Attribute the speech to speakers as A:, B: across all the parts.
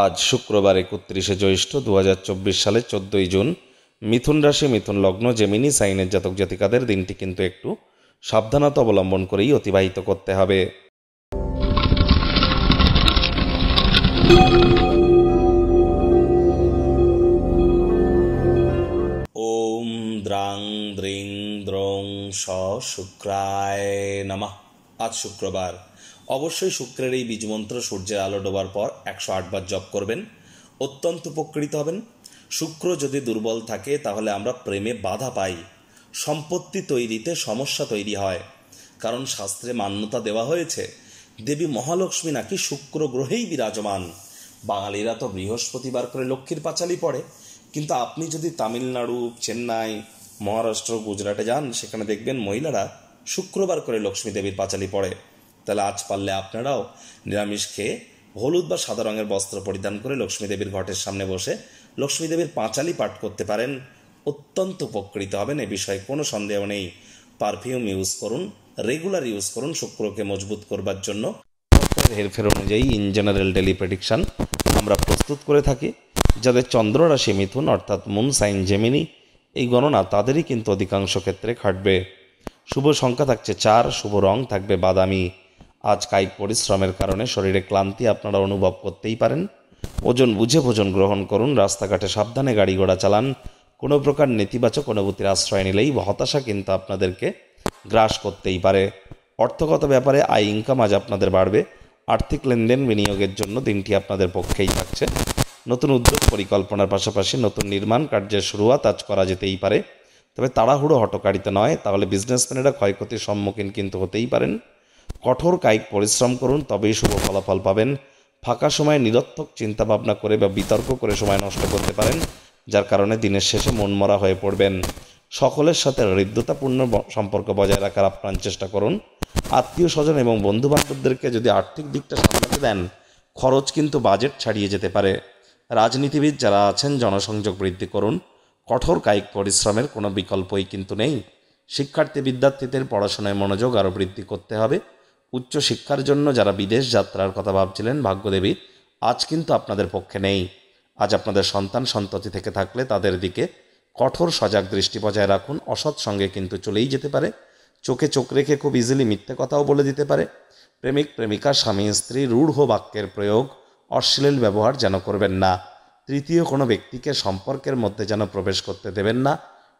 A: আজ শুক্রবার 31শে জ্যৈষ্ঠ 2024 সালে 14ই জুন। মিথুন রাশি, মিথুন লগ্ন, জেমিনি সাইনের জাতক জাতিকাদের দিনটি কিন্তু একটু সাবধানতা অবলম্বন করেই অতিবাহিত করতে হবে। ওম দ্রাং দ্রিং দ্রং স শুক্রায় নমঃ। আজ শুক্রবার, অবশ্যই শুক্রের এই বীজমন্ত্র সূর্যের আলো ডোবার পর 108 বার জপ করবেন, অত্যন্ত উপকৃত হবেন। শুক্র যদি দুর্বল থাকে তাহলে আমরা প্রেমে বাধা পাই, সম্পত্তি তৈরিতে সমস্যা তৈরি হয়। কারণ শাস্ত্রে মান্যতা দেওয়া হয়েছে দেবী মহালক্ষ্মী নাকি শুক্র গ্রহেই বিরাজমান। বাঙালিরা তো বৃহস্পতিবার করে লক্ষ্মীর পাঁচালি পড়ে, কিন্তু আপনি যদি তামিলনাড়ু, চেন্নাই, মহারাষ্ট্র, গুজরাটে যান, সেখানে দেখবেন মহিলারা শুক্রবার করে লক্ষ্মী দেবীর পাঁচালি পড়ে। তাহলে আজ পারলে আপনারাও নিরামিষ খেয়ে হলুদ বা সাদা রঙের বস্ত্র পরিধান করে লক্ষ্মী দেবীর ঘটের সামনে বসে লক্ষ্মী দেবীর পাঁচালি পাঠ করতে পারেন, অত্যন্ত উপকৃত হবেন। এ বিষয়ে কোনো সন্দেহ নেই। পারফিউম ইউজ করুন, রেগুলার ইউজ করুন শুক্রকে মজবুত করবার জন্য। হেরফের অনুযায়ী ইন জেনারেল ডেলি প্রেডিকশন আমরা প্রস্তুত করে থাকি। যাদের চন্দ্র রাশি মিথুন অর্থাৎ মুন সাইন জেমিনি, এই গণনা তাদেরই কিন্তু অধিকাংশ ক্ষেত্রে খাটবে। শুভ সংখ্যা থাকছে 4, শুভ রং থাকবে বাদামি। আজ কায়িক পরিশ্রমের কারণে শরীরে ক্লান্তি আপনারা অনুভব করতেই পারেন। ওজন বুঝে ভোজন গ্রহণ করুন, রাস্তাঘাটে সাবধানে গাড়ি ঘোড়া চালান। কোনো প্রকার নেতিবাচক অনুভূতির আশ্রয় নিলেই হতাশা কিন্তু আপনাদেরকে গ্রাস করতেই পারে। অর্থগত ব্যাপারে আয় ইনকাম আজ আপনাদের বাড়বে। আর্থিক লেনদেন বিনিয়োগের জন্য দিনটি আপনাদের পক্ষেই থাকছে। নতুন উদ্যোগ পরিকল্পনার পাশাপাশি নতুন নির্মাণ কার্যের শুরুয়াত আজ করা যেতেই পারে, তবে তাড়াহুড়ো হটকারিতা নয়, তাহলে বিজনেসম্যানেরা ক্ষয়ক্ষতির সম্মুখীন কিন্তু হতেই পারেন। কঠোর কায়িক পরিশ্রম করুন, তবেই শুভ ফলাফল পাবেন। ফাঁকা সময়ে নিরর্থক চিন্তাভাবনা করে বা বিতর্ক করে সময় নষ্ট করতে পারেন, যার কারণে দিনের শেষে মনমরা হয়ে পড়বেন। সকলের সাথে হৃদ্যতাপূর্ণ সম্পর্ক বজায় রাখার আপ্রাণ চেষ্টা করুন। আত্মীয় স্বজন এবং বন্ধুবান্ধবদেরকে যদি আর্থিক দিকটা সামলাতে দেন, খরচ কিন্তু বাজেট ছাড়িয়ে যেতে পারে। রাজনীতিবিদ যারা আছেন, জনসংযোগ বৃদ্ধি করুন। কঠোর কায়িক পরিশ্রমের কোনো বিকল্পই কিন্তু নেই। শিক্ষার্থী বিদ্যার্থীদের পড়াশোনায় মনোযোগ আরও বৃদ্ধি করতে হবে। উচ্চ শিক্ষার জন্য যারা বিদেশ যাত্রার কথা ভাবছিলেন, ভাগ্যদেবী আজ কিন্তু আপনাদের পক্ষে নেই। আজ আপনাদের সন্তান সন্ততি থেকে থাকলে তাদের দিকে কঠোর সজাগ দৃষ্টি বজায় রাখুন। অসৎ সঙ্গে কিন্তু চলেই যেতে পারে। চোখে চোখ রেখে খুব ইজিলি মিথ্যে কথাও বলে দিতে পারে। প্রেমিক প্রেমিকা, স্বামী স্ত্রী রূঢ় বাক্যের প্রয়োগ, অশ্লীল ব্যবহার যেন করবেন না। তৃতীয় কোনো ব্যক্তিকে সম্পর্কের মধ্যে যেন প্রবেশ করতে দেবেন না।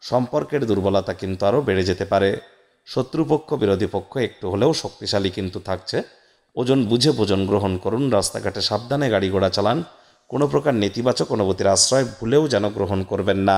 A: সম্পর্কের দুর্বলতা কিন্তু আরও বেড়ে যেতে পারে। শত্রুপক্ষ, বিরোধী পক্ষ একটু হলেও শক্তিশালী কিন্তু থাকছে। ওজন বুঝে ভোজন গ্রহণ করুন, রাস্তাঘাটে সাবধানে গাড়ি ঘোড়া চালান। কোনো প্রকার নেতিবাচক অনুভূতির আশ্রয় ভুলেও যেন গ্রহণ করবেন না।